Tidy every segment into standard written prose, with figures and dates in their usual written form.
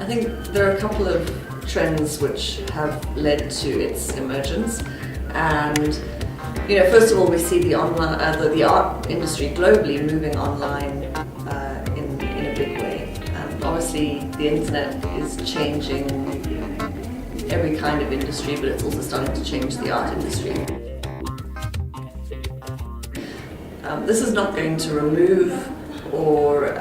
think there are a couple of trends which have led to its emergence, and first of all, we see the art industry globally moving online in a big way. And obviously, the internet is changing every kind of industry, but it's also starting to change the art industry. This is not going to remove or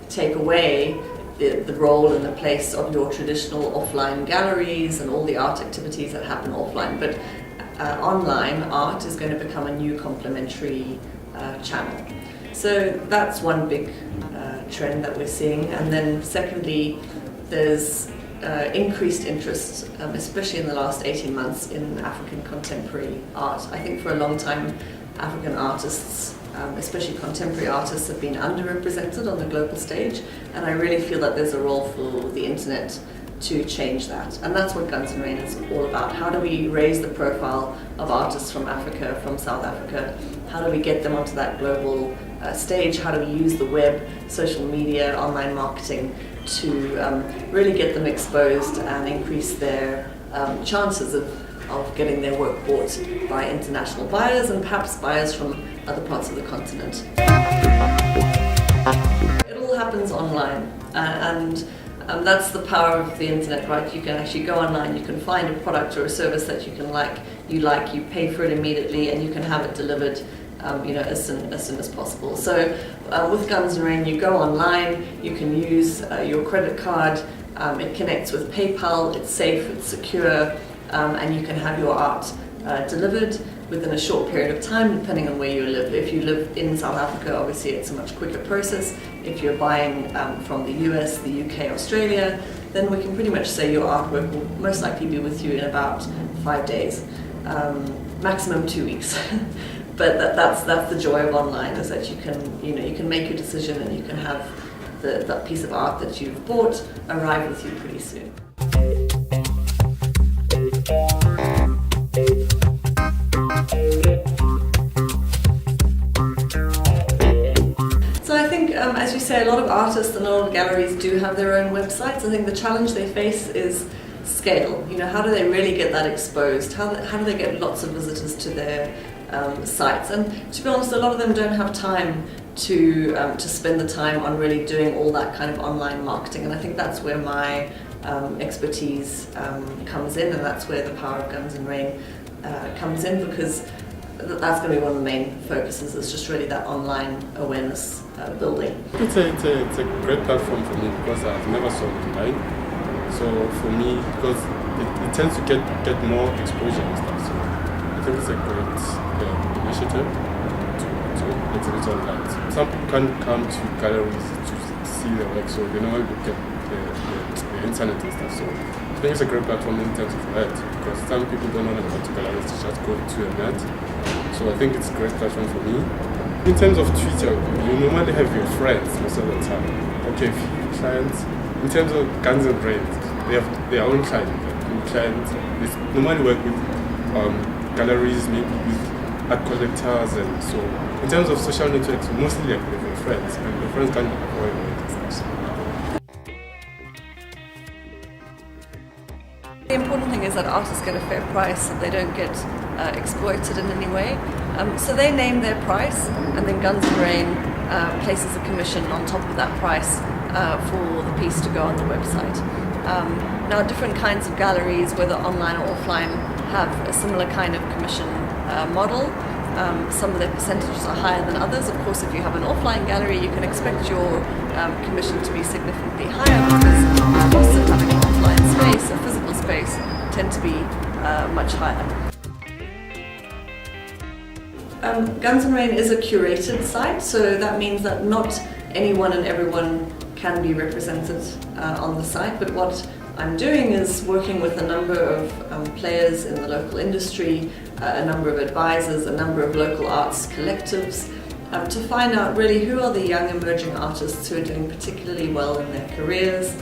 take away the role and the place of your traditional offline galleries and all the art activities that happen offline, but online art is going to become a new complementary channel. So that's one big trend that we're seeing. And then secondly, there's increased interest, especially in the last 18 months, in African contemporary art. I think for a long time African artists, especially contemporary artists, have been underrepresented on the global stage, and I really feel that there's a role for the internet to change that. And that's what Guns N' Rain is all about. How do we raise the profile of artists from Africa, from South Africa? How do we get them onto that global stage? How do we use the web, social media, online marketing to really get them exposed and increase their chances of getting their work bought by international buyers and perhaps buyers from other parts of the continent. It all happens online, and that's the power of the internet, right? You can actually go online, you can find a product or a service that you pay for it immediately, and you can have it delivered as soon as possible. So with Guns N' Rain, you go online, you can use your credit card, it connects with PayPal, it's safe, it's secure, and you can have your art delivered within a short period of time, depending on where you live. If you live in South Africa, obviously it's a much quicker process. If you're buying from the US, the UK, Australia, then we can pretty much say your artwork will most likely be with you in about 5 days, maximum 2 weeks. But that's the joy of online, is that you can make your decision and you can have that piece of art that you've bought arrive with you pretty soon. So I think, as you say, a lot of artists and a lot of galleries do have their own websites. I think the challenge they face is scale. How do they really get that exposed? How do they get lots of visitors to their sites? And to be honest, a lot of them don't have time to spend the time on really doing all that kind of online marketing. And I think that's where my expertise comes in, and that's where the power of Guns N' Rain comes in, because that's going to be one of the main focuses, is just really that online awareness building. It's a great platform for me because I've never sold online. So for me, because it tends to get more exposure and stuff. So I think it's a great initiative to exhibit online. Some people can't come to galleries to see the work, so they normally look at the internet and stuff. So I think it's a great platform in terms of that, because some people don't want to go to galleries to just go to a net. So I think it's a great platform for me. In terms of Twitter, you normally have your friends most of the time. Okay, clients. In terms of Guns N' Rain, they have their own clients. They normally work with galleries, maybe with art collectors, and so in terms of social networks, mostly like with your friends, and your friends can't avoid it. The important thing is that artists get a fair price, and they don't get exploited in any way. So they name their price, and then Guns N' Rain places a commission on top of that price for the piece to go on the website. Now, different kinds of galleries, whether online or offline, have a similar kind of commission model. Some of their percentages are higher than others. Of course, if you have an offline gallery, you can expect your commission to be significantly higher, because the costs of having an offline space, a physical space, tend to be much higher. Guns N' Rain is a curated site, so that means that not anyone and everyone can be represented on the site, but what I'm doing is working with a number of players in the local industry, a number of advisors, a number of local arts collectives, to find out really who are the young emerging artists who are doing particularly well in their careers,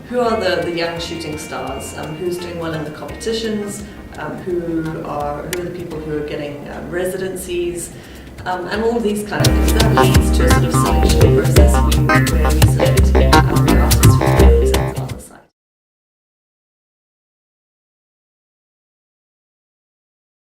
who are the young shooting stars, who's doing well in the competitions, who are the people who are getting residencies, and all these kind of things. That leads to a sort of selection process where we select the artists